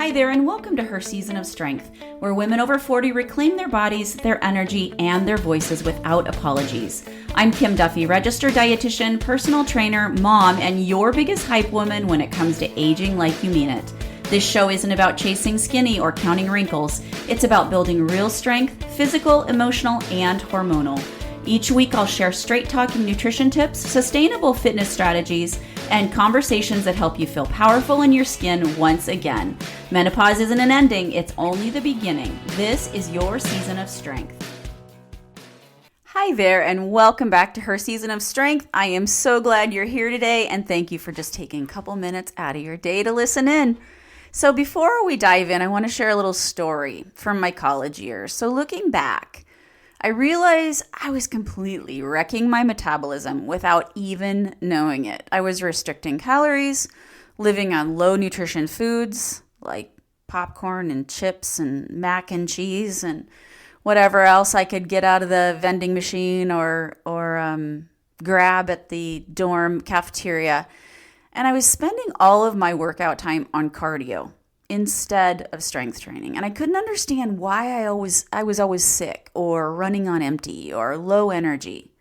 Hi there, and welcome to Her Season of Strength, where women over 40 reclaim their bodies, their energy, and their voices without apologies. I'm Kim Duffy, registered dietitian, personal trainer, mom, and your biggest hype woman when it comes to aging like you mean it. This show isn't about chasing skinny or counting wrinkles. It's about building real strength, physical, emotional, and hormonal. Each week, I'll share straight-talking nutrition tips, sustainable fitness strategies, and conversations that help you feel powerful in your skin once again. Menopause isn't an ending, it's only the beginning. This is your season of strength. Hi there, and welcome back to Her Season of Strength. I am so glad you're here today, and thank you for just taking a couple minutes out of your day to listen in. So before we dive in, I want to share a little story from my college years. So looking back, I realized I was completely wrecking my metabolism without even knowing it. I was restricting calories, living on low nutrition foods like popcorn and chips and mac and cheese and whatever else I could get out of the vending machine or grab at the dorm cafeteria. And I was spending all of my workout time on cardio instead of strength training. And I couldn't understand why I was always sick or running on empty or low energy.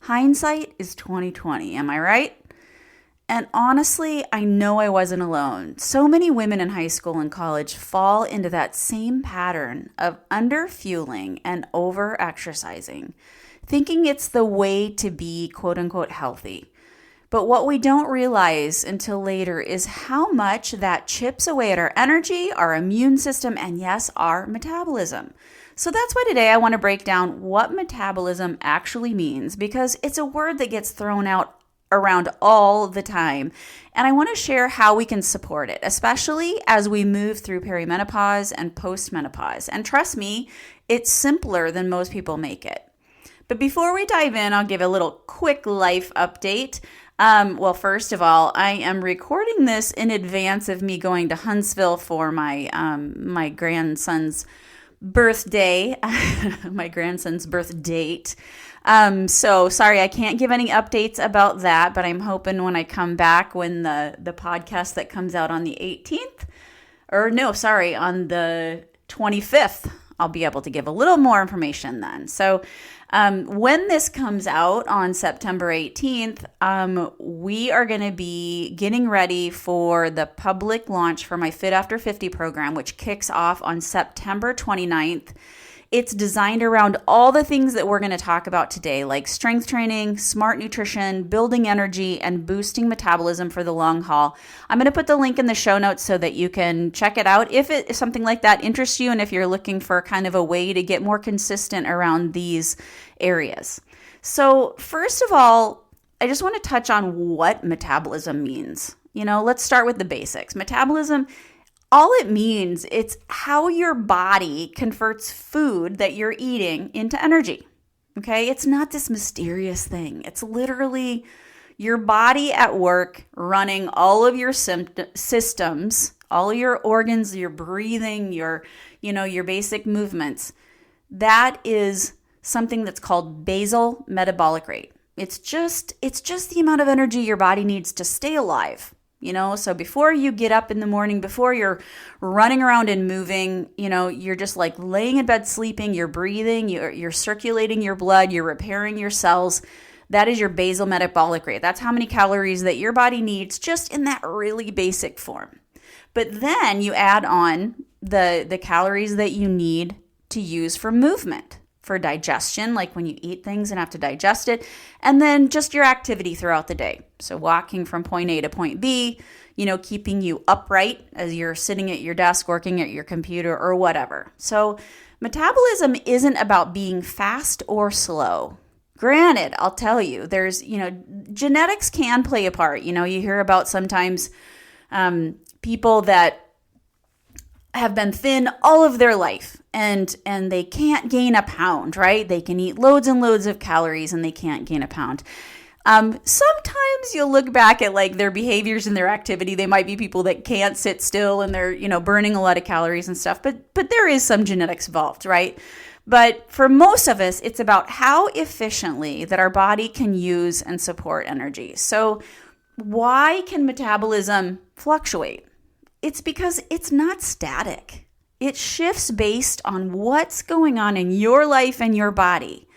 Hindsight is 2020, am I right? And honestly, I know I wasn't alone. So many women in high school and college fall into that same pattern of under-fueling and over-exercising, thinking it's the way to be quote-unquote healthy. But what we don't realize until later is how much that chips away at our energy, our immune system, and yes, our metabolism. So that's why today I want to break down what metabolism actually means, because it's a word that gets thrown out around all the time. And I want to share how we can support it, especially as we move through perimenopause and postmenopause. And trust me, it's simpler than most people make it. But before we dive in, I'll give a little quick life update. Well, first of all, I am recording this in advance of me going to Huntsville for my my grandson's birthday, my grandson's birth date. So sorry, I can't give any updates about that, but I'm hoping when I come back, when the podcast that comes out on the 18th, on the 25th, I'll be able to give a little more information then. So when this comes out on September 18th, we are going to be getting ready for the public launch for my Fit After 50 program, which kicks off on September 29th. It's designed around all the things that we're going to talk about today, like strength training, smart nutrition, building energy, and boosting metabolism for the long haul. I'm going to put the link in the show notes so that you can check it out if something like that interests you and if you're looking for kind of a way to get more consistent around these areas. So first of all, I just want to touch on what metabolism means. Let's start with the basics. Metabolism, all it means, it's how your body converts food that you're eating into energy, okay? It's not this mysterious thing. It's literally your body at work running all of your systems, all of your organs, your breathing, your basic movements. That is something that's called basal metabolic rate. It's just the amount of energy your body needs to stay alive. So before you get up in the morning, before you're running around and moving, you're just like laying in bed sleeping, you're breathing, you're circulating your blood, you're repairing your cells. That is your basal metabolic rate. That's how many calories that your body needs just in that really basic form. But then you add on the calories that you need to use for movement, for digestion, like when you eat things and have to digest it, and then just your activity throughout the day. So walking from point A to point B, keeping you upright as you're sitting at your desk, working at your computer or whatever. So metabolism isn't about being fast or slow. Granted, I'll tell you, there's, genetics can play a part. You hear about sometimes people that have been thin all of their life and they can't gain a pound, right? They can eat loads and loads of calories and they can't gain a pound. Sometimes you'll look back at like their behaviors and their activity. They might be people that can't sit still and they're, burning a lot of calories and stuff, but there is some genetics involved, right? But for most of us, it's about how efficiently that our body can use and support energy. So why can metabolism fluctuate? it's because it's not static. It shifts based on what's going on in your life and your body.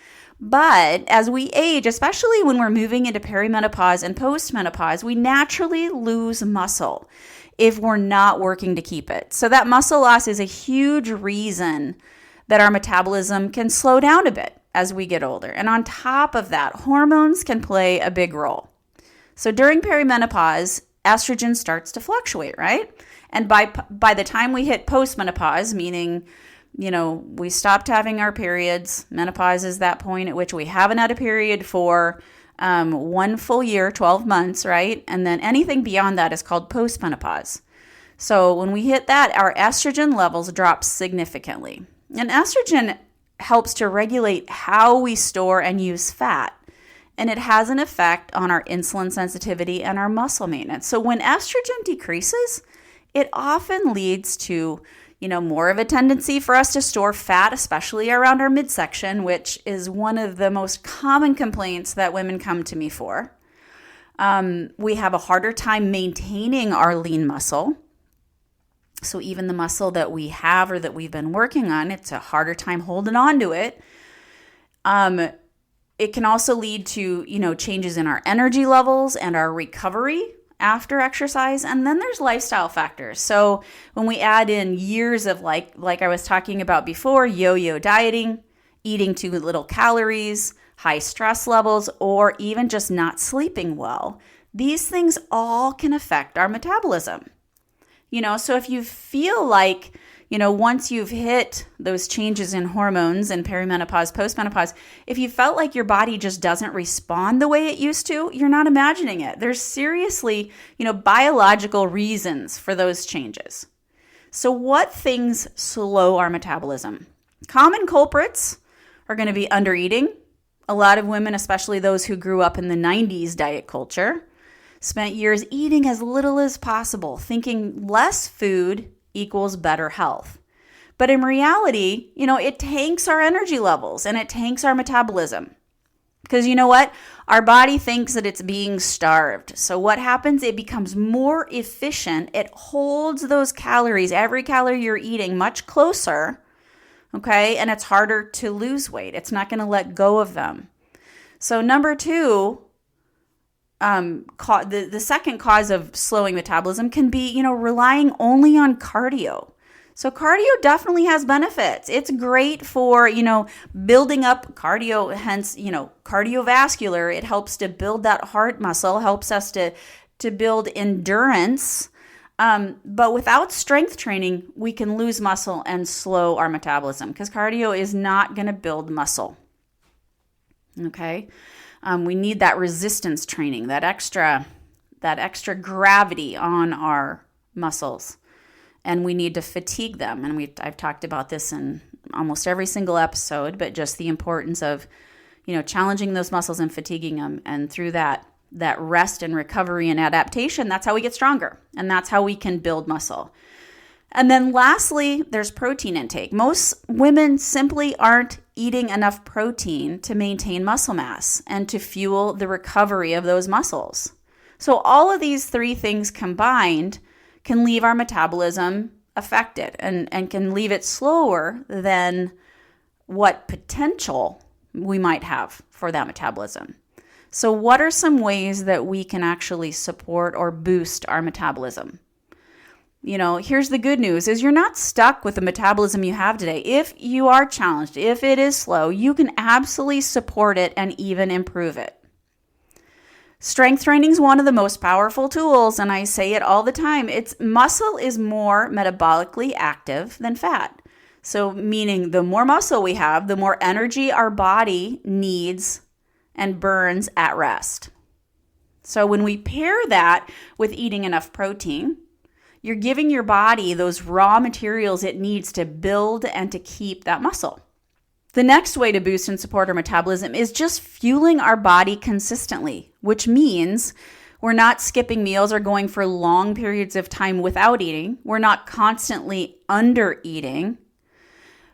But as we age, especially when we're moving into perimenopause and postmenopause, we naturally lose muscle if we're not working to keep it. So that muscle loss is a huge reason that our metabolism can slow down a bit as we get older. And on top of that, hormones can play a big role. So during perimenopause, estrogen starts to fluctuate, right? And by the time we hit postmenopause, meaning, we stopped having our periods, menopause is that point at which we haven't had a period for 1 full year, 12 months, right? And then anything beyond that is called postmenopause. So when we hit that, our estrogen levels drop significantly. And estrogen helps to regulate how we store and use fat. And it has an effect on our insulin sensitivity and our muscle maintenance. So when estrogen decreases, it often leads to, more of a tendency for us to store fat, especially around our midsection, which is one of the most common complaints that women come to me for. We have a harder time maintaining our lean muscle. So even the muscle that we have or that we've been working on, it's a harder time holding on to it. It can also lead to, changes in our energy levels and our recovery after exercise. And then there's lifestyle factors. So when we add in years of like I was talking about before, yo-yo dieting, eating too little calories, high stress levels, or even just not sleeping well, these things all can affect our metabolism. So if you feel like, once you've hit those changes in hormones and perimenopause, postmenopause, if you felt like your body just doesn't respond the way it used to, you're not imagining it. There's seriously, biological reasons for those changes. So what things slow our metabolism? Common culprits are going to be undereating. A lot of women, especially those who grew up in the 90s diet culture, spent years eating as little as possible, thinking less food equals better health. But in reality, it tanks our energy levels and it tanks our metabolism. Because you know what? Our body thinks that it's being starved. So what happens? It becomes more efficient. It holds those calories, every calorie you're eating, much closer, okay? And it's harder to lose weight. It's not going to let go of them. So number 2, the second cause of slowing metabolism can be, relying only on cardio. So cardio definitely has benefits. It's great for, building up cardio, hence, cardiovascular. It helps to build that heart muscle, helps us to build endurance. But without strength training, we can lose muscle and slow our metabolism because cardio is not going to build muscle. Okay. We need that resistance training, that extra gravity on our muscles, and we need to fatigue them. And I've talked about this in almost every single episode, but just the importance of, challenging those muscles and fatiguing them. And through that rest and recovery and adaptation, that's how we get stronger, and that's how we can build muscle. And then lastly, there's protein intake. Most women simply aren't eating enough protein to maintain muscle mass and to fuel the recovery of those muscles. So all of these 3 things combined can leave our metabolism affected and can leave it slower than what potential we might have for that metabolism. So what are some ways that we can actually support or boost our metabolism? Here's the good news is you're not stuck with the metabolism you have today. If you are challenged, if it is slow, you can absolutely support it and even improve it. Strength training is one of the most powerful tools, and I say it all the time. Muscle is more metabolically active than fat. So meaning the more muscle we have, the more energy our body needs and burns at rest. So when we pair that with eating enough protein, you're giving your body those raw materials it needs to build and to keep that muscle. The next way to boost and support our metabolism is just fueling our body consistently, which means we're not skipping meals or going for long periods of time without eating. We're not constantly under eating.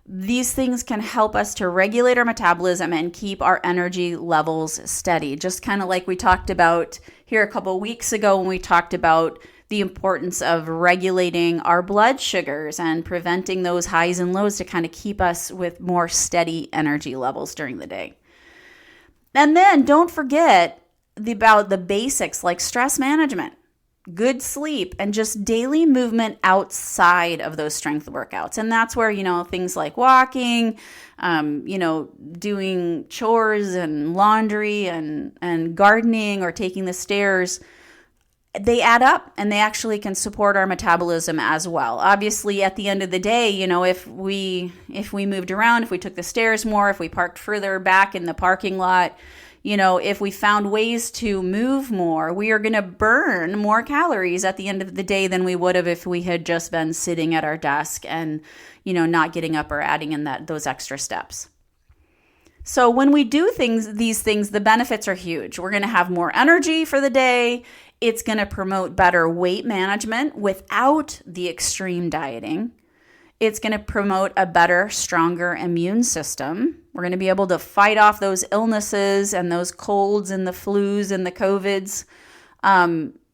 These things can help us to regulate our metabolism and keep our energy levels steady. Just kind of like we talked about here a couple of weeks ago when we talked about the importance of regulating our blood sugars and preventing those highs and lows to kind of keep us with more steady energy levels during the day. And then don't forget about the basics like stress management, good sleep, and just daily movement outside of those strength workouts. And that's where, things like walking, doing chores and laundry and gardening or taking the stairs, they add up and they actually can support our metabolism as well. Obviously, at the end of the day, if we moved around, if we took the stairs more, if we parked further back in the parking lot, if we found ways to move more, we are going to burn more calories at the end of the day than we would have if we had just been sitting at our desk and, not getting up or adding in those extra steps. So when we do these things, the benefits are huge. We're going to have more energy for the day. It's going to promote better weight management without the extreme dieting. It's going to promote a better, stronger immune system. We're going to be able to fight off those illnesses and those colds and the flus and the COVIDs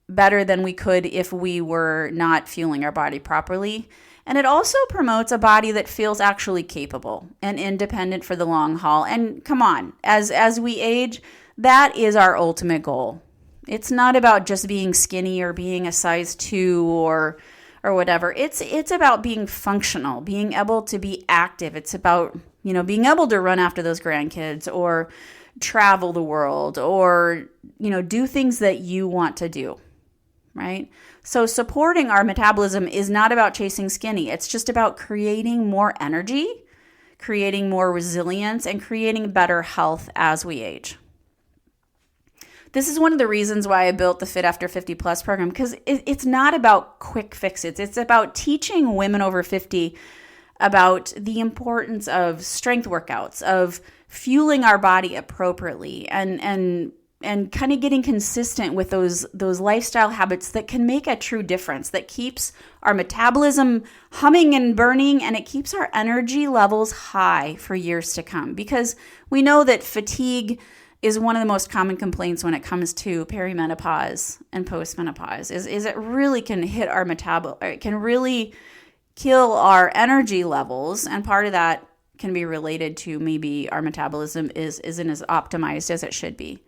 better than we could if we were not fueling our body properly. And it also promotes a body that feels actually capable and independent for the long haul. And come on, as we age, that is our ultimate goal. It's not about just being skinny or being a size 2 or whatever. It's about being functional, being able to be active. It's about, being able to run after those grandkids or travel the world or, do things that you want to do, right? So supporting our metabolism is not about chasing skinny. It's just about creating more energy, creating more resilience, and creating better health as we age. This is one of the reasons why I built the Fit After 50 Plus program, because it's not about quick fixes. It's about teaching women over 50 about the importance of strength workouts, of fueling our body appropriately, and kind of getting consistent with those lifestyle habits that can make a true difference, that keeps our metabolism humming and burning, and it keeps our energy levels high for years to come. Because we know that fatigue is one of the most common complaints when it comes to perimenopause and postmenopause, is it really can hit our it can really kill our energy levels, and part of that can be related to maybe our metabolism isn't as optimized as it should be.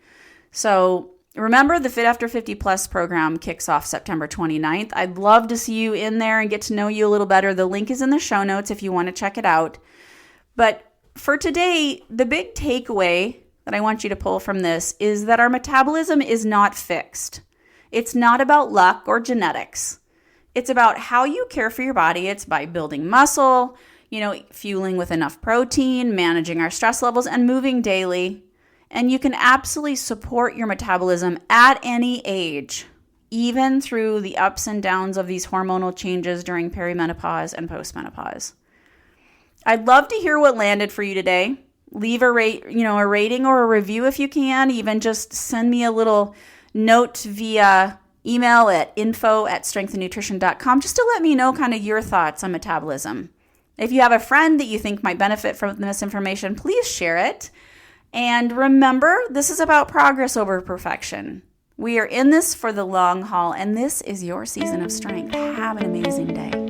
So remember, the Fit After 50 Plus program kicks off September 29th. I'd love to see you in there and get to know you a little better. The link is in the show notes if you want to check it out. But for today, the big takeaway that I want you to pull from this is that our metabolism is not fixed. It's not about luck or genetics. It's about how you care for your body. It's by building muscle, fueling with enough protein, managing our stress levels, and moving daily. And you can absolutely support your metabolism at any age, even through the ups and downs of these hormonal changes during perimenopause and postmenopause. I'd love to hear what landed for you today. Leave a rating or a review if you can. Even just send me a little note via email at info@strengthandnutrition.com just to let me know kind of your thoughts on metabolism. If you have a friend that you think might benefit from this information, please share it. And remember, this is about progress over perfection. We are in this for the long haul, and this is your season of strength. Have an amazing day.